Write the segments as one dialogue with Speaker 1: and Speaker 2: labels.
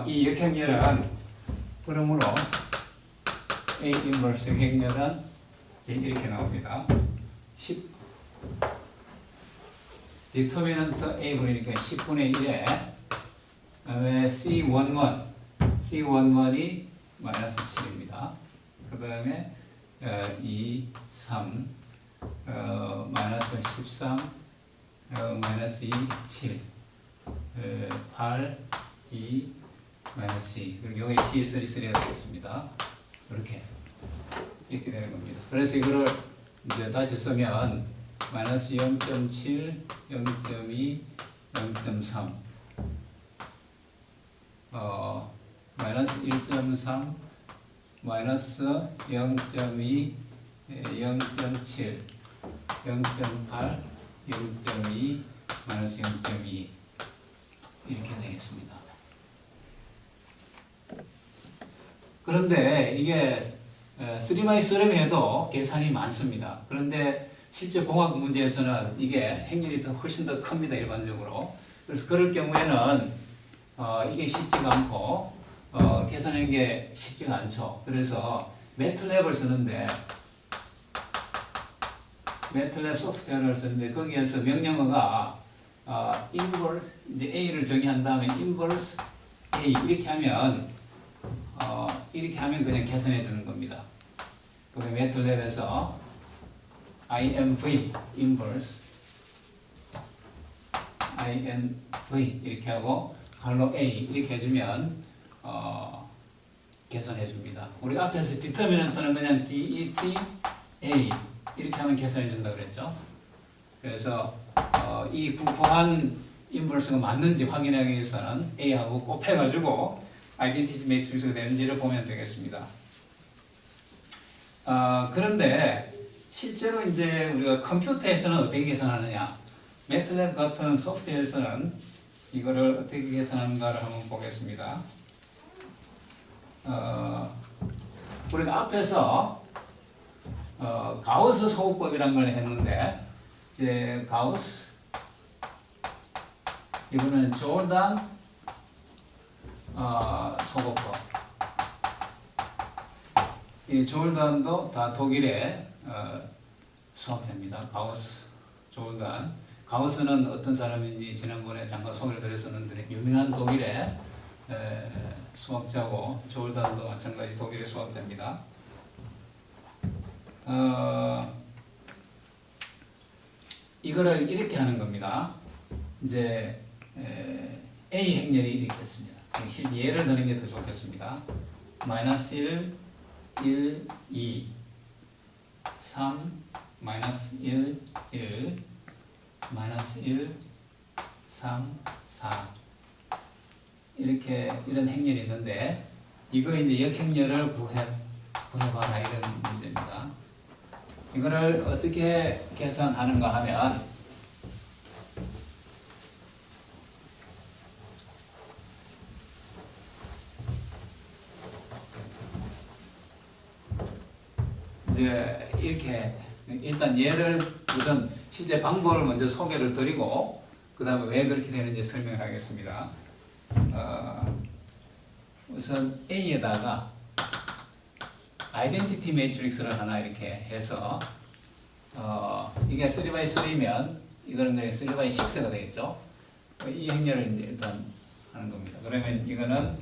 Speaker 1: 이 역행렬은 그러므로 A 인버스 역행렬은 이제 이렇게 나옵니다. 10 디터미넌트 A 분이니까 10분의 1에 그다음에 C11이 마이너스 7입니다. 그 다음에 2, 3 마이너스 13 마이너스 2, 7 8, 2 마이너스 2 그리고 여기 C33가 되겠습니다. 이렇게 되는 겁니다. 그래서 이거를 이제 다시 쓰면 마이너스 0.7, 0.2, 0.3 마이너스 1.3 마이너스 0.2 0.7 0.8 0.2 마이너스 0.2 이렇게 되겠습니다. 그런데 이게 3x3 해도 계산이 많습니다. 그런데 실제 공학 문제에서는 이게 행렬이 훨씬 더 큽니다. 일반적으로. 그래서 그럴 경우에는 이게 쉽지가 않고 계산하는 게 쉽지가 않죠. 그래서 매틀랩을 쓰는데 매틀랩 소프트웨어를 쓰는데 거기에서 명령어가 inverse 이제 A를 정의한 다음에 inverse A 이렇게 하면 그냥 계산해 주는 겁니다. 그게 매틀랩에서 INV inverse INV 이렇게 하고 갈로 A 이렇게 해주면 계산해 줍니다. 우리 앞에서 determinant는 그냥 DET A 이렇게 하면 계산해 준다 그랬죠. 그래서 이 구한 인버스가 맞는지 확인하기 위해서는 A하고 곱해가지고 아이덴티티 매트릭스가 되는지를 보면 되겠습니다. 그런데 실제로 이제 우리가 컴퓨터에서는 어떻게 계산하느냐? 매틀랩 같은 소프트웨어에서는 이거를 어떻게 계산하는가를 한번 보겠습니다. 우리가 앞에서 가우스 소구법이라는 걸 했는데 이제 가우스 이거는 조단 소구법. 이 조단도 다 독일의 수학자입니다. 가우스, 조단. 가우스는 어떤 사람인지 지난번에 잠깐 소개를 드렸었는데 유명한 독일의 수학자고 조단도 마찬가지 독일의 수학자입니다. 이거를 이렇게 하는 겁니다. 이제 A 행렬이 이렇게 됐습니다. 실제 예를 드는 게 더 좋겠습니다. 마이너스 1, 1, 2, 3, 마이너스 1, 1, 마이너스 1, 3, 4 이런 행렬이 있는데 이거 이제 역행렬을 구해봐라 이런 문제입니다. 이거를 어떻게 계산하는가 하면 이제 이렇게 일단 예를 우선 실제 방법을 먼저 소개를 드리고 그 다음에 왜 그렇게 되는지 설명을 하겠습니다. 우선 A에다가 아이덴티티 매트릭스를 하나 이렇게 해서 이게 3x3면 이거는 그냥 3x6가 되겠죠. 이 행렬을 이제 일단 하는 겁니다. 그러면 이거는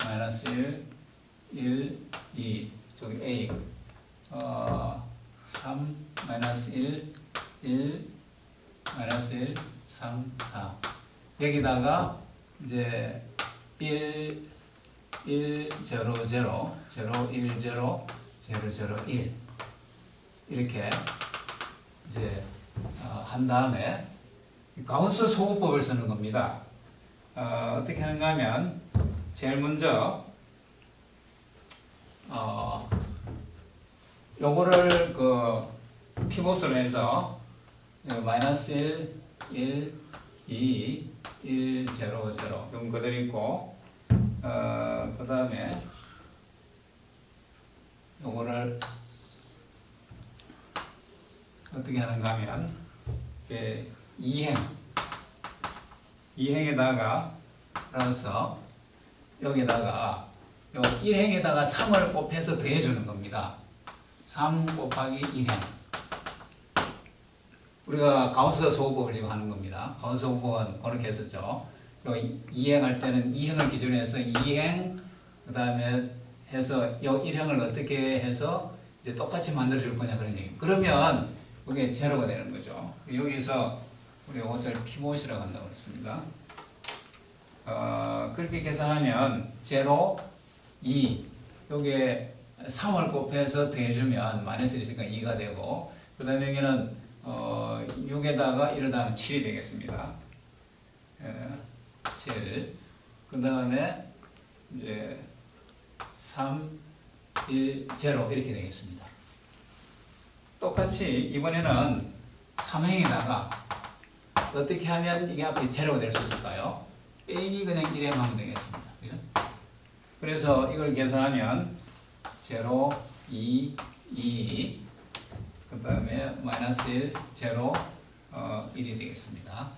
Speaker 1: 마이너스 1, 2 저기 A 3 마이너스 1 마이너스 1 3 4 여기다가 이제 1 0 0 0 1 0 0 1 이렇게 이제 한 다음에 가우스 소구법을 쓰는 겁니다. 어떻게 하는가 하면 제일 먼저 요거를 피봇을 해서 마이너스 1, 2, 1, 0, 0 이건 그대로 있고 그 다음에 요거를 어떻게 하는가 하면 이제 2행에다가 플러스 여기다가 요 1행에다가 3을 곱해서 더해주는 겁니다. 3 곱하기 1행. 우리가 가우스 소호법을 지금 하는 겁니다. 가우스 소호법은 그렇게 했었죠. 요 2행 할 때는 2행을 기준으로 해서 2행, 그 다음에 해서 요 1행을 어떻게 해서 이제 똑같이 만들어줄 거냐 그런 얘기. 그러면 이게 제로가 되는 거죠. 여기서 우리 이것을 피봇이라고 한다고 했습니다. 그렇게 계산하면 제로, 2, 여기에 3을 곱해서 더해주면 마이너스 1이니까 2가 되고, 그 다음에 여기는 6에다가 이러다 하면 7이 되겠습니다. 7. 그 다음에 이제 3, 1, 0 이렇게 되겠습니다. 똑같이 이번에는 3행에다가 어떻게 하면 이게 앞에 제로가 될 수 있을까요? 빼기 그냥 1행 하면 되겠습니다. 그죠? 그래서 이걸 계산하면 0, 2, 2, 그 다음에 마이너스 1, 0, 1이 되겠습니다.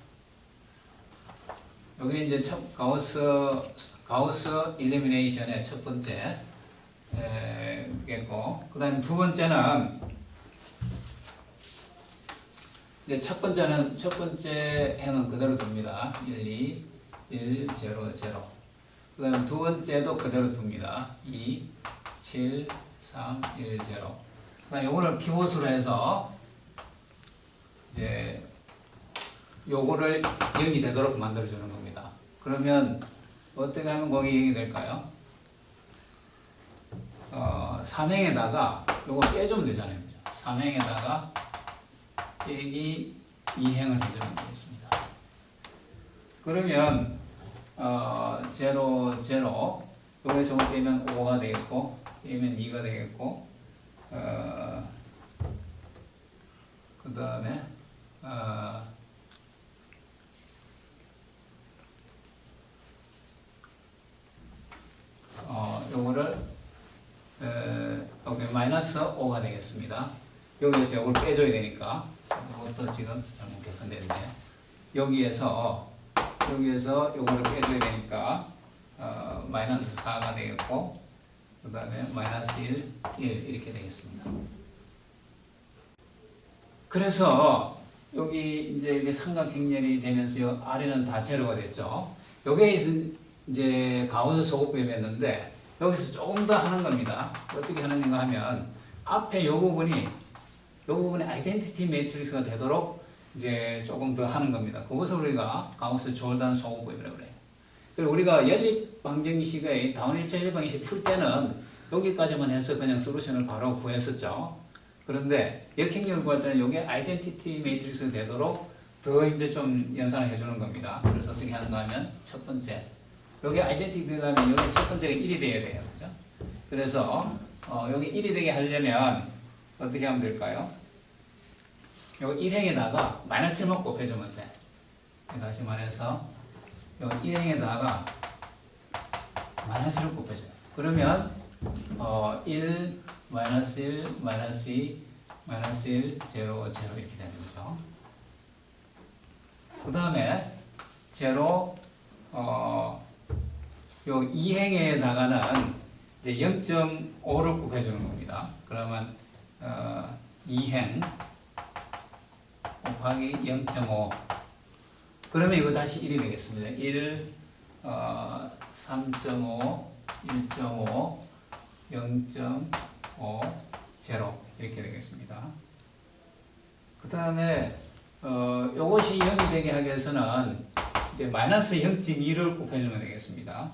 Speaker 1: 여기 이제 가우스 일리미네이션의 첫 번째 겠고, 그 다음에 두 번째는 이제 첫 번째 행은 그대로 둡니다. 1, 2, 1, 0, 0. 그 다음 두 번째도 그대로 둡니다. 2, 7, 3, 1, 0. 그 다음 요거를 피봇으로 해서 이제 요거를 0이 되도록 만들어주는 겁니다. 그러면 어떻게 하면 거기 0이 될까요? 3행에다가 요거 빼주면 되잖아요. 3행에다가 빼기 2행을 해주면 되겠습니다. 그러면 0, 0 여기서 빼면 5가 되겠고, 빼면 2가 되겠고, 그 다음에 요거를 여기 마이너스 5가 되겠습니다. 여기에서 요걸 빼줘야 되니까 이것도 지금 잘못 계산됐네. 여기에서 요거를 빼줘야 되니까 마이너스 4가 되겠고, 그 다음에 마이너스 1, 1 이렇게 되겠습니다. 그래서 여기 이제 이렇게 삼각행렬이 되면서 요 아래는 다 제로가 됐죠. 여기에서 이제 가우스 소호법이었는데 여기서 조금 더 하는 겁니다. 어떻게 하는가 하면 앞에 요 부분이 아이덴티티 매트릭스가 되도록 이제 조금 더 하는 겁니다. 그것을 우리가 가우스 졸단 소호법이라고 그래요. 그리고 우리가 연립 방정식의 다운 일체 연립 방정식 풀 때는 여기까지만 해서 그냥 솔루션을 바로 구했었죠. 그런데 역행렬을 구할 때는 여기 아이덴티티 매트릭스가 되도록 더 이제 좀 연산을 해주는 겁니다. 그래서 어떻게 하는가 하면 첫 번째 여기 아이덴티티 되려면 여기 첫 번째가 1이 돼야 돼요. 그죠? 그래서 여기 1이 되게 하려면 어떻게 하면 될까요? 여기 1행에다가 마이너스 1만 곱해주면 돼. 다시 말해서 여기 1행에다가 마이너스 1을 곱해줘요. 그러면 1, 마이너스 1, 마이너스 2, 마이너스 1, 0, 0 이렇게 되는 거죠. 그 다음에 0, 요 2행에다가는 이제 0.5를 곱해주는 겁니다. 그러면 2행 곱하기 0.5 그러면 이거 다시 1이 되겠습니다. 1, 3.5, 1.5, 0.5, 0 이렇게 되겠습니다. 그 다음에 요것이 0이 되게 하기 위해서는 이제 마이너스 0.2를 곱해주면 되겠습니다.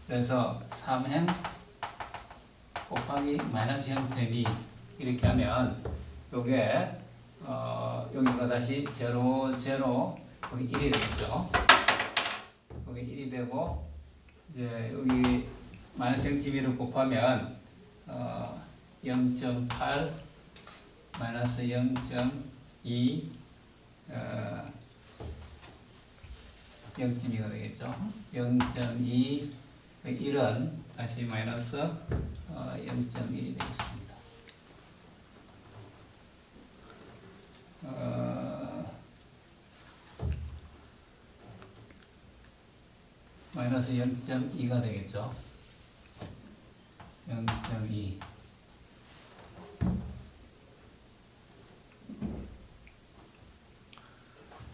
Speaker 1: 그래서 3행 곱하기 마이너스 0.2 이렇게 하면 요게 여기가 다시 0, 0 여기 1이 되겠죠. 여기 1이 되고 이제 여기 마이너스 0.2를 곱하면 0.8 마이너스 0.2 0.2가 되겠죠. 0.2 1은 다시 마이너스 0.1이 되겠습니다. 마이너스 0.2가 되겠죠. 0.2.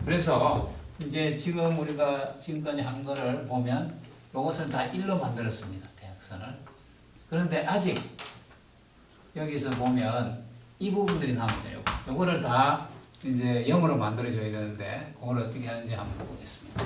Speaker 1: 그래서 이제 지금 우리가 지금까지 한 거를 보면 이것을 다 1로 만들었습니다. 대각선을. 그런데 아직 여기서 보면 이 부분들이 남아져요. 요거를 다 이제 0으로 만들어줘야 되는데 그걸 어떻게 하는지 한번 보겠습니다.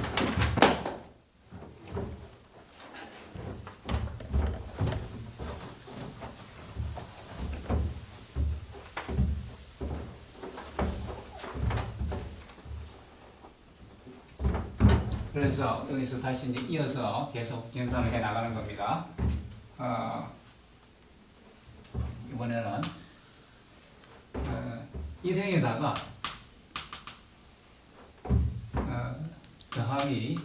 Speaker 1: 그래서 여기서 다시 이제 이어서 계속 연산을 해 나가는 겁니다. 이번에는 1행에다가 더하기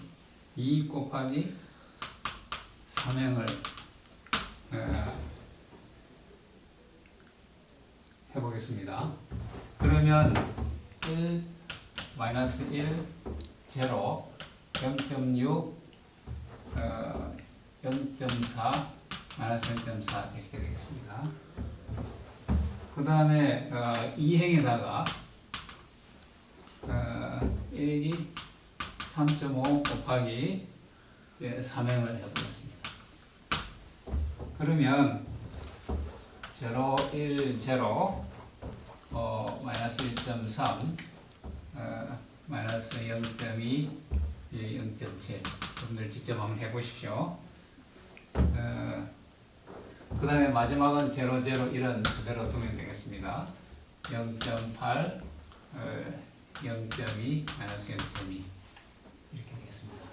Speaker 1: 2 곱하기 3행을 해보겠습니다. 그러면 1, 마이너스 1, 0, 0.6, 0.4, 마이너스 0.4 이렇게 되겠습니다. 그 다음에 2행에다가 1이 3.5 곱하기 3행을 해보겠습니다. 그러면 0, 1, 0, 마이너스 1.3, 마이너스 0.2, 0.7 여러분들 직접 한번 해보십시오. 그 다음에 마지막은 0, 0, 1은 그대로 두면 되겠습니다. 0.8, 0.2, 마이너스 0.2 이렇게 되겠습니다.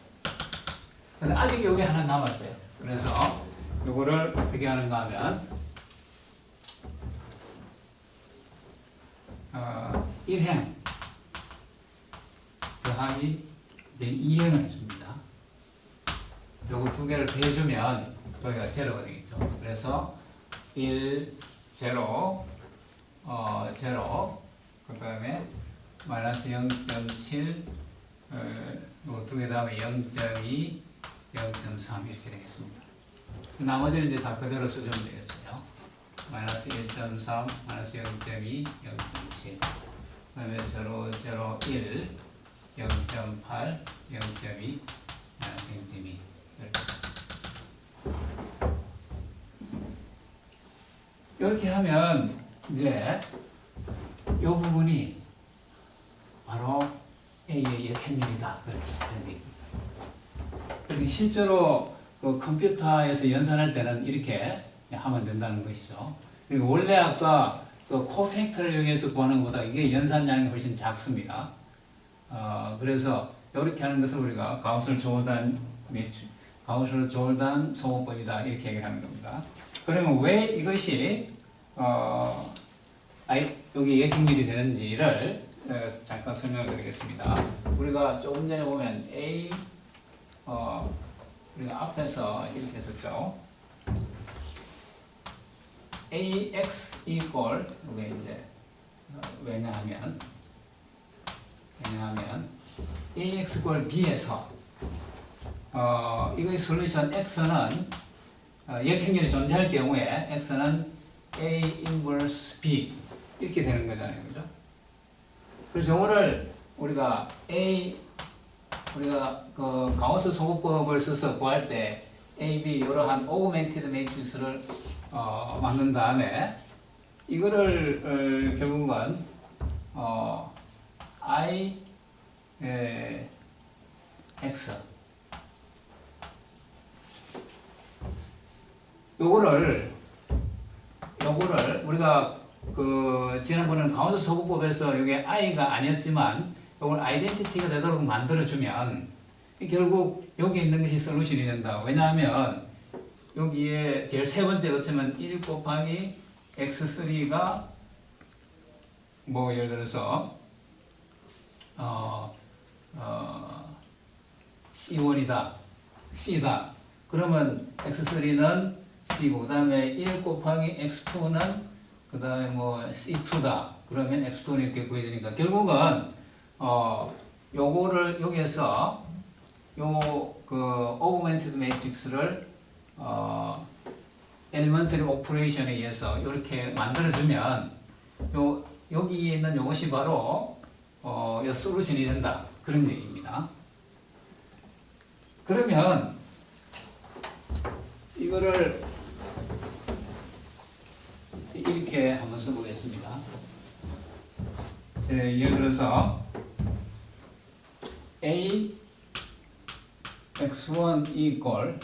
Speaker 1: 근데 아직 여기 하나 남았어요. 그래서 이거를 어떻게 하는가 하면 1행 더하기 이제 2행을 해줍니다. 요거 두 개를 더해주면 여기가 제로가 되겠죠. 그래서 1, 0, 0, 그 다음에 마이너스 0.7, 요거 두 개 다음에 0.2, 0.3 이렇게 되겠습니다. 나머지는 이제 다 그대로 써주면 되겠어요. 마이너스 1.3, 마이너스 0.2, 0.7, 그 다음에 0, 0, 1, 0.8, 0.2, 마이너스 0.2 이렇게 하면 이제 이 부분이 바로 A의 역행렬이다. 그렇게 실제로 그 컴퓨터에서 연산할 때는 이렇게 하면 된다는 것이죠. 그리고 원래 아까 그 코팩터를 이용해서 구하는 것보다 이게 연산량이 훨씬 작습니다. 그래서 이렇게 하는 것을 우리가 가우스-조울단 소모법이다 이렇게 얘기하는 겁니다. 그러면 왜 이것이 여기 역행렬이 되는지를 잠깐 설명을 드리겠습니다. 우리가 조금 전에 보면 A 우리가 앞에서 이렇게 했었죠. AX equal 이게 이제 왜냐하면 AX equal B에서 이거의 솔루션 X는 역행렬이 존재할 경우에 X는 A inverse B 이렇게 되는 거잖아요, 그죠? 그래서 이거를 우리가 그 가우스 소모법을 써서 구할 때 A, B 이러한 오그멘티드 매트릭스를 만든 다음에 이거를 결국은 I X 요거를 우리가 그 지난번에는 가우스 소모법에서 이게 I가 아니었지만 이걸 아이덴티티가 되도록 만들어주면 결국 여기 있는 것이 솔루션이 된다. 왜냐하면 여기에 제일 세 번째 어쩌면 1 곱하기 x3가 뭐 예를 들어서 C1이다. C다. 그러면 x3는 C고 그 다음에 1 곱하기 x2는 그 다음에 뭐 C2다. 그러면 x2는 이렇게 구해지니까 결국은 요거를 여기에서 그 오그멘티드 매트릭스를 엘리먼터리 오퍼레이션에 의해서 이렇게 만들어주면 여기에 있는 이것이 바로 이 솔루션이 된다, 그런 얘기입니다. 그러면 이거를 이렇게 한번 써보겠습니다. 예를 들어서 A x1 equal